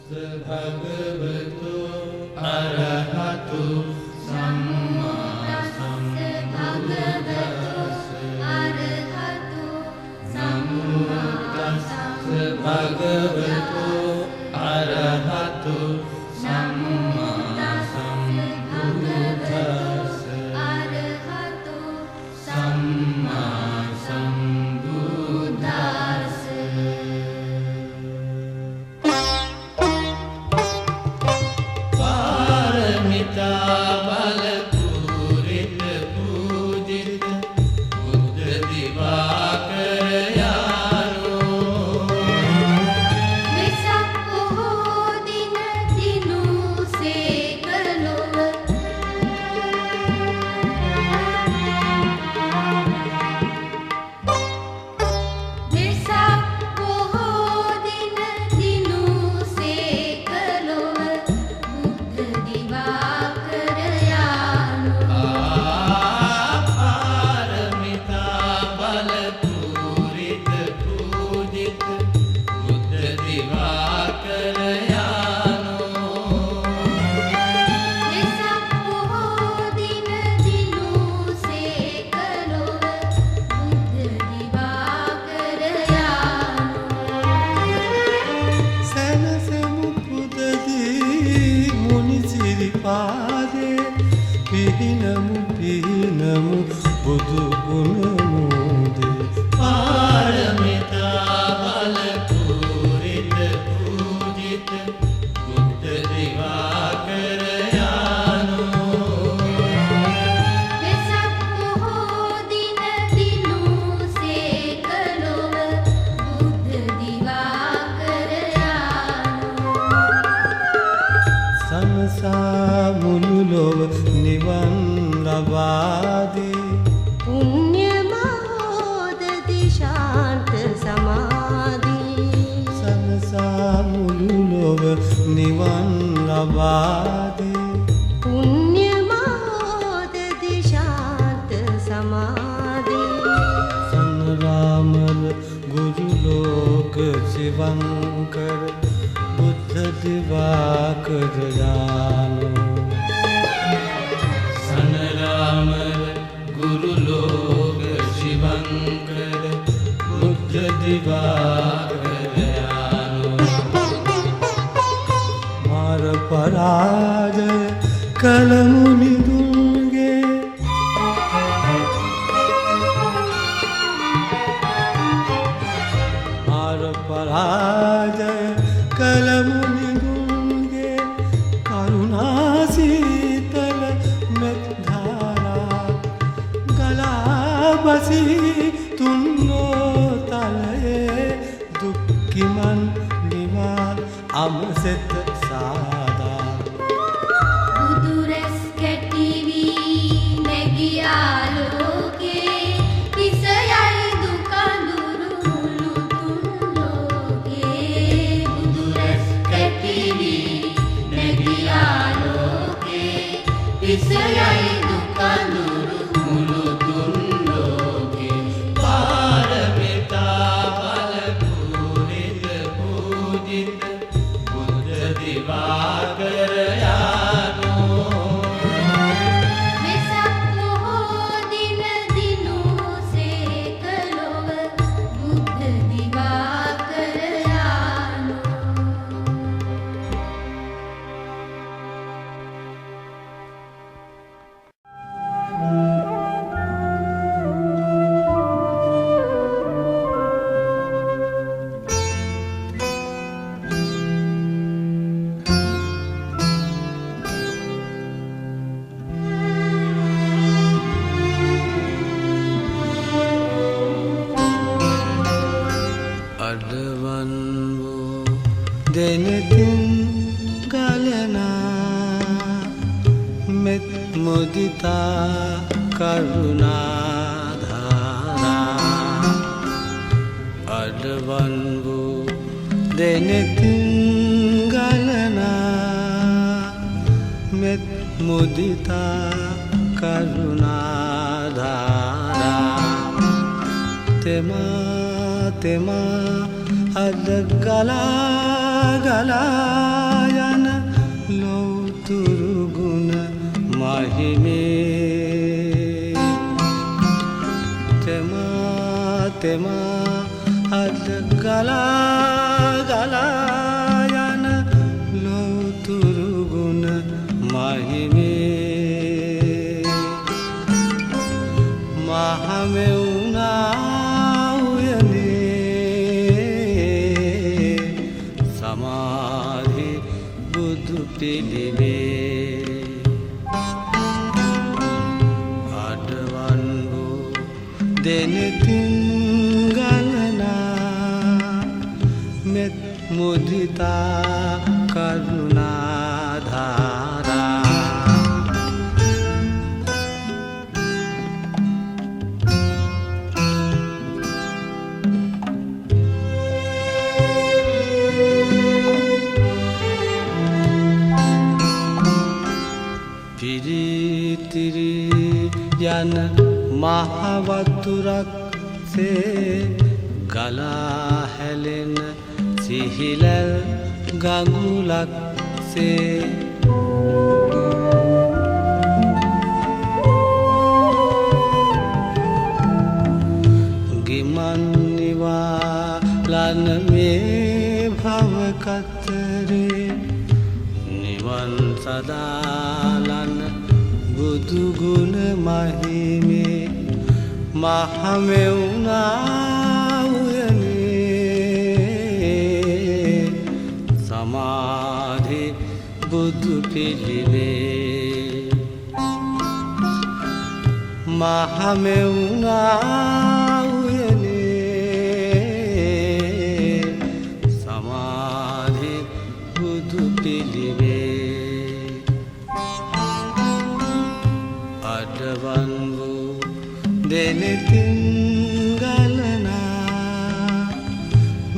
භගවතු අරහතු සම්මා සම්බුද්දස්ස නමෝ තස්ස භගවතු අරහතු සම්මා සම්බුද්දස්ස සම්මා සම්බුද්දස්ස තෙමා අද ගලා ගලා යන ලෞතුරු ගුණ මහිමේ තෙමා අද ගලා යන ලෞතුරු ගුණ මහිමේ මහමෙවුනා උයනේ සමාධි බුදු පිළිමේ අඩවන් වූ දෙනෙතින් ගලනා මෙත් මුදිතා කරුණා ධාරා පිරිතිරි යන මහවතුරක් සේ ගලා හැලෙන සිහිලල් ගඟුලක් සේ ගිමන් නිවාලන මේ භව කතරේ නිවන් සදාලන බුදු ගුණ මහිමේ මහමෙවුනා උයනේ සමාධි බුදු පිළිමේ මහමෙවුනා උයනේ සමාධි බුදු පිළිමේ අඩවන් වූ දෙනෙතින් ගලනා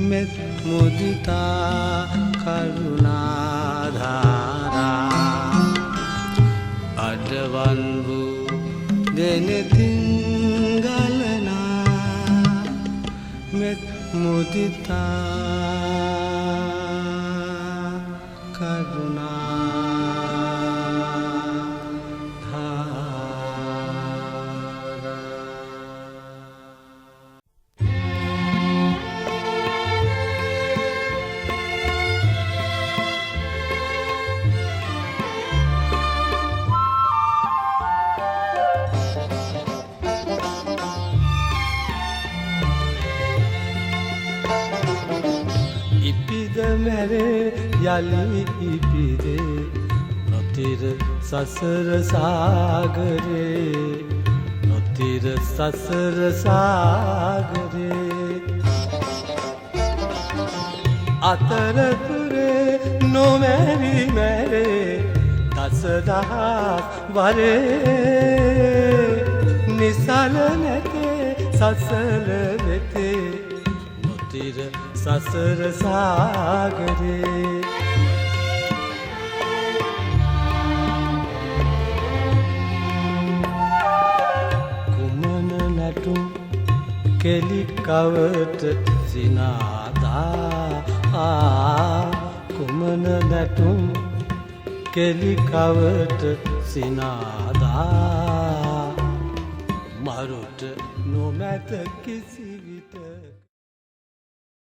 මෙත් මුදිතා කරුණා ධාරා අඩවන් වූ දෙනෙතින් ගලනා මෙත් මුදිතා කරුණා මැරේ යලි ඉපිදේ නොතිර සසර සාගරේ නොතිර සසර සාගරේ අතරතුරේ නොමැරි මැරේ දසදහස් වරේ නිසල නැතේ සසල වෙතේ නොතිර සසර සාගරේ කුමන නැටුම් කෙලි කවට සිනාදා කුමන නැටුම් කෙලි කවට සිනාදා මරුට නොමැත කිසි